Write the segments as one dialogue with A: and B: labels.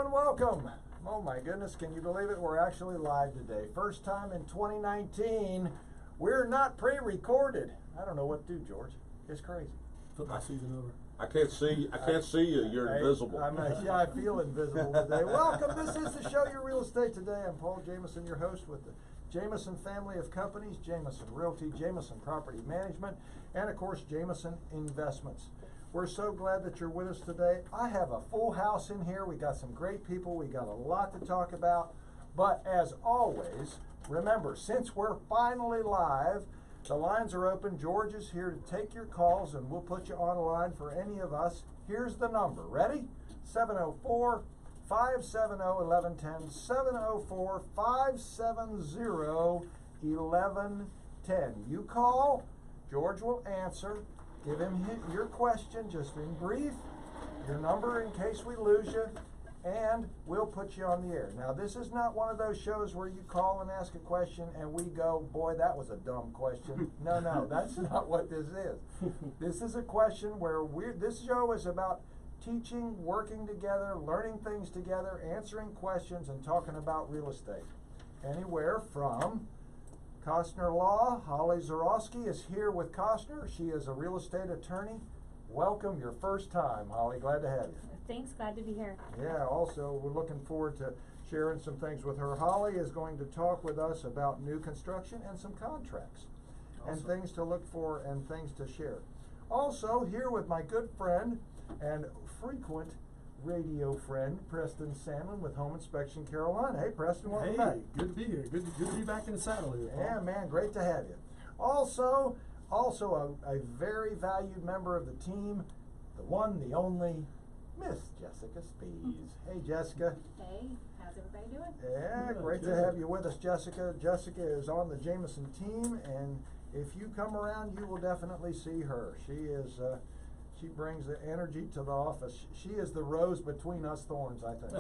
A: and welcome. Oh my goodness, can you believe it? We're actually live today. First time in 2019. We're not pre-recorded. I don't know what to do, George. It's crazy.
B: Football season over.
C: I can't see you. You're invisible.
A: I feel invisible today. Welcome. This is the show, Your Real Estate Today. I'm Paul Jameson, your host with the Jameson family of companies, Jameson Realty, Jameson Property Management, and of course, Jameson Investments. We're so glad that you're with us today. I have a full house in here. We got some great people. We got a lot to talk about. But as always, remember, since we're finally live, the lines are open. George is here to take your calls, and we'll put you on the line for any of us. Here's the number. Ready? 704-570-1110. 704-570-1110. You call, George will answer. Give him your question, just in brief, your number in case we lose you, and we'll put you on the air. Now, this is not one of those shows where you call and ask a question and we go, boy, that was a dumb question. No, that's not what this is. This is a question where this show is about teaching, working together, learning things together, answering questions, and talking about real estate. Anywhere from Costner Law. Holly Zarowski is here with Costner. She is a real estate attorney. Welcome, your first time, Holly. Glad to have you.
D: Thanks, glad to be here.
A: Yeah, also, we're looking forward to sharing some things with her. Holly is going to talk with us about new construction and some contracts. Awesome. And things to look for and things to share. Also, here with my good friend and frequent radio friend, Preston Sandlin with Home Inspection Carolina. Hey, Preston, welcome back.
B: Good to be here. Good to be back in the saddle here, Paul.
A: Yeah, man, great to have you. Also a very valued member of the team, the one, the only, Miss Jessica Spees. Hey, Jessica.
D: Hey, how's everybody doing?
A: Yeah, great to have you with us, Jessica. Jessica is on the Jameson team, and if you come around, you will definitely see her. She is, she brings the energy to the office. She is the rose between us thorns, I think.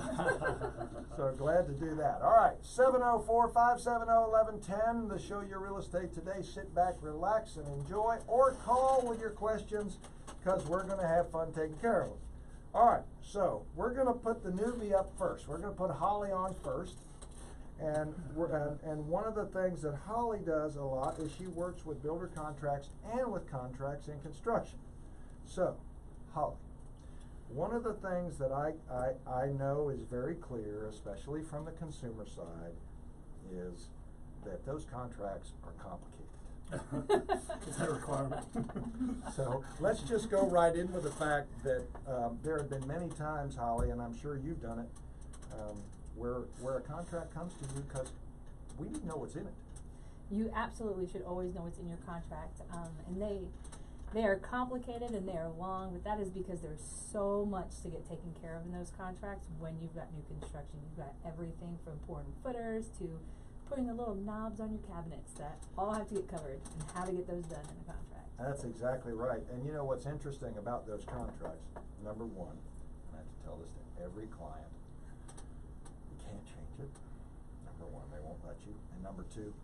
A: So glad to do that. All right, 704-570-1110, the show Your Real Estate Today. Sit back, relax, and enjoy, or call with your questions, because we're going to have fun taking care of them. All right, so we're going to put the newbie up first. We're going to put Holly on first. And one of the things that Holly does a lot is she works with builder contracts and with contracts in construction. So, Holly, one of the things that I know is very clear, especially from the consumer side, is that those contracts are complicated.
B: Is that a requirement?
A: So let's just go right in with the fact that there have been many times, Holly, and I'm sure you've done it, where a contract comes to you because we didn't know what's in it.
D: You absolutely should always know what's in your contract, and they are complicated and they are long, but that is because there's so much to get taken care of in those contracts when you've got new construction. You've got everything from pouring footers to putting the little knobs on your cabinets that all have to get covered, and how to get those done in a contract.
A: That's exactly right. And you know what's interesting about those contracts? Number one, and I have to tell this to every client, you can't change it. Number one, they won't let you. And number two,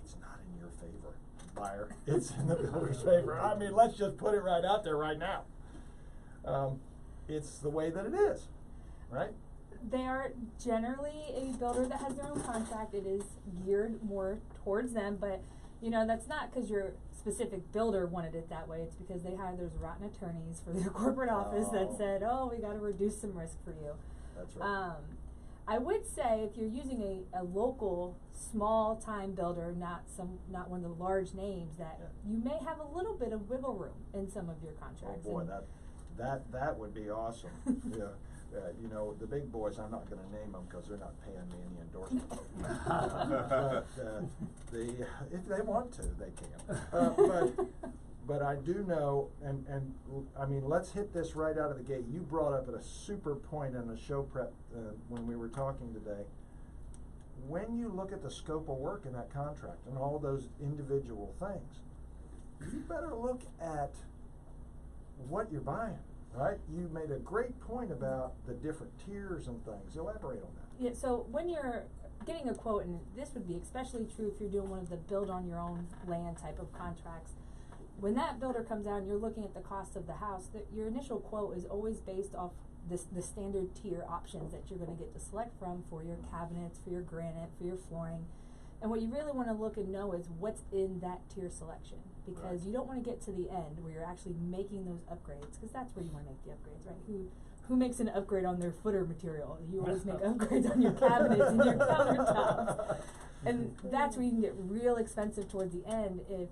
A: it's not in your favor, buyer. It's in the builder's favor. I mean, let's just put it right out there right now. It's the way that it is, right?
D: They are generally a builder that has their own contract. It is geared more towards them, but you know, that's not because your specific builder wanted it that way. It's because they hired those rotten attorneys for their corporate office that said, oh, we got to reduce some risk for you.
A: That's right.
D: I would say if you're using a local small time builder, not one of the large names, that you may have a little bit of wiggle room in some of your contracts.
A: Oh boy, that would be awesome. Yeah. You know, the big boys, I'm not going to name them because they're not paying me any endorsement. If they want to, they can. But I do know, and I mean, let's hit this right out of the gate. You brought up at a super point in the show prep when we were talking today. When you look at the scope of work in that contract and all those individual things, you better look at what you're buying. Right? You made a great point about the different tiers and things. Elaborate on that.
D: Yeah, so when you're getting a quote, and this would be especially true if you're doing one of the build on your own land type of contracts, when that builder comes out and you're looking at the cost of the house, your initial quote is always based off the standard tier options that you're gonna get to select from for your cabinets, for your granite, for your flooring. And what you really wanna look and know is what's in that tier selection, because
A: Right.
D: you don't wanna get to the end where you're actually making those upgrades, cause that's where you wanna make the upgrades, right? Who makes an upgrade on their footer material? You always make upgrades on your cabinets and your countertops. And that's where you can get real expensive towards the end if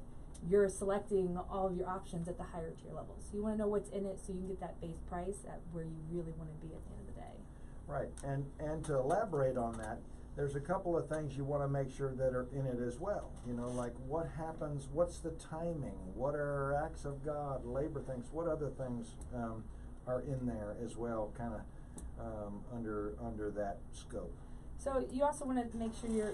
D: you're selecting all of your options at the higher tier levels. So you wanna know what's in it so you can get that base price at where you really wanna be at the end of the day.
A: Right, and to elaborate on that, there's a couple of things you wanna make sure that are in it as well. You know, like what happens, what's the timing, what are acts of God, labor things, what other things, are in there as well, kinda, under that scope.
D: So you also wanna make sure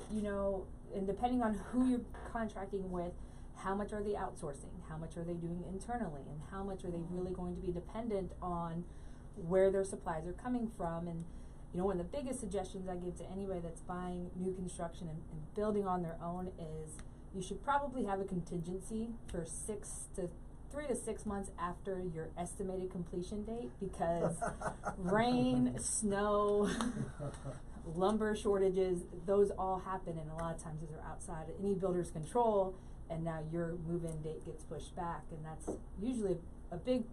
D: and depending on who you're contracting with, how much are they outsourcing, how much are they doing internally, and how much are they really going to be dependent on where their supplies are coming from. And one of the biggest suggestions I give to anybody that's buying new construction and building on their own is you should probably have a contingency for 3 to 6 months after your estimated completion date, because rain, snow, lumber shortages, those all happen, and a lot of times those are outside of any builder's control, and now your move-in date gets pushed back, and that's usually a big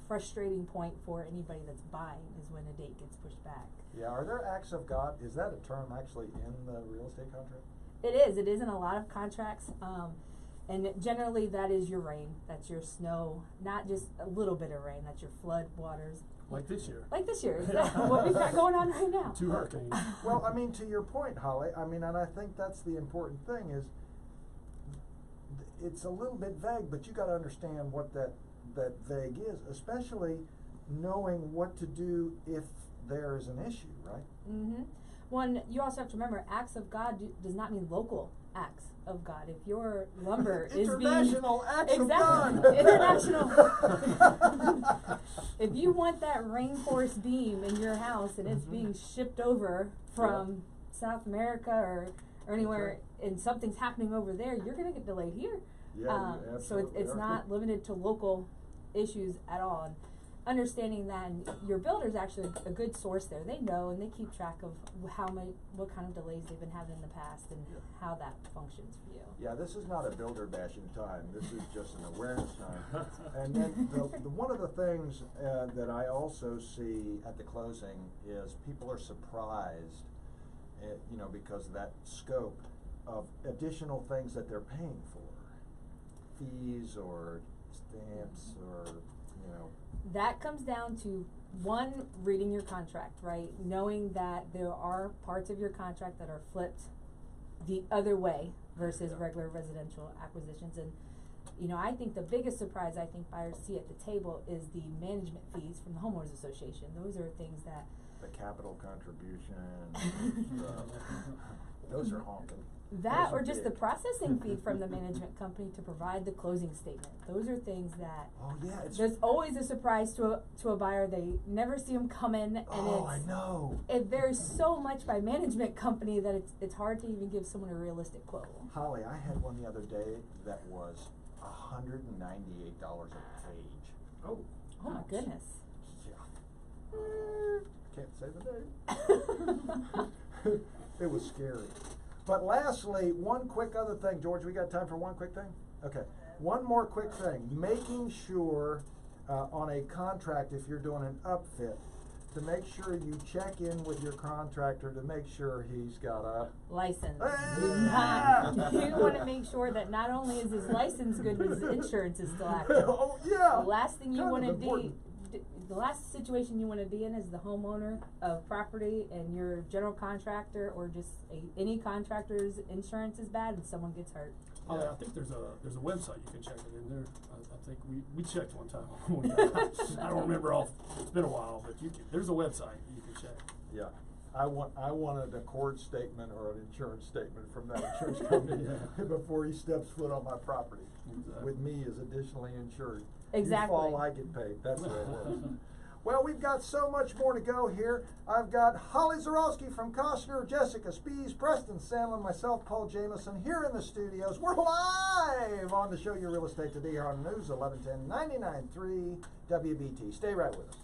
D: frustrating point for anybody that's buying, is when a date gets pushed back.
A: Yeah, are there acts of God, is that a term actually in the real estate contract?
D: It is in a lot of contracts, and generally that is your rain, that's your snow, not just a little bit of rain, that's your flood waters.
B: Like this year.
D: Like this year, what we've got going on right now.
B: 2 hurricanes.
A: Well, I mean, to your point, Holly, I mean, and I think that's the important thing is, it's a little bit vague, but you gotta understand what that vague is, especially knowing what to do if there is an issue, right?
D: Mm-hmm. One, you also have to remember, acts of God does not mean local acts of God. If your lumber is being
A: International acts of
D: exactly
A: God.
D: international. If you want that rainforest beam in your house and it's being shipped over from South America or anywhere, and something's happening over there, you're gonna get delayed here.
A: Yeah, you
D: So it's
A: absolutely are.
D: not limited to local issues at all. And understanding that, and your builder's actually a good source there. They know and they keep track of what kind of delays they've been having in the past and how that functions for you.
A: Yeah, this is not a builder bashing time, this is just an awareness time. And then one of the things that I also see at the closing is people are surprised, because of that scope of additional things that they're paying for. Fees or stamps or,
D: That comes down to, one, reading your contract, right? Knowing that there are parts of your contract that are flipped the other way versus regular residential acquisitions. And, I think the biggest surprise I think buyers see at the table is the management fees from the homeowners association. Those are things that
A: the capital contribution, those are honking.
D: That
A: Those
D: or
A: are
D: just the
A: big.
D: processing fee from the management company to provide the closing statement. Those are things that
A: Oh, yeah, it's.
D: there's always a surprise to a buyer. They never see them come in, and
A: I know.
D: it varies so much by management company that it's hard to even give someone a realistic quote.
A: Holly, I had one the other day that was $198 a page.
B: Oh.
D: Oh my goodness.
A: Yeah. Can't say the name. It was scary. But lastly, one quick other thing. George, we got time for one quick thing? Okay. One more quick thing. Making sure on a contract, if you're doing an upfit, to make sure you check in with your contractor to make sure he's got a
D: License.
A: Ah!
D: You want to make sure that not only is his license good, but his insurance is still active.
A: Oh, yeah.
D: The last thing you
A: Kind of
D: want to
A: important.
D: the last situation you want to be in is the homeowner of property and your general contractor or just any contractor's insurance is bad and someone gets hurt.
B: I think there's a website you can check it in there. I think we checked one time. I don't remember it's been a while, but there's a website you can check.
A: Yeah. I wanted a cord statement or an insurance statement from that insurance company before he steps foot on my property.
B: Exactly.
A: With me as additionally insured.
D: Exactly.
A: You fall, I get paid. That's the way it works. Well, we've got so much more to go here. I've got Holly Zarowski from Costner, Jessica Spies, Preston Sandlin, myself, Paul Jameson, here in the studios. We're live on the show Your Real Estate Today here on News 1110 99.3 WBT. Stay right with us.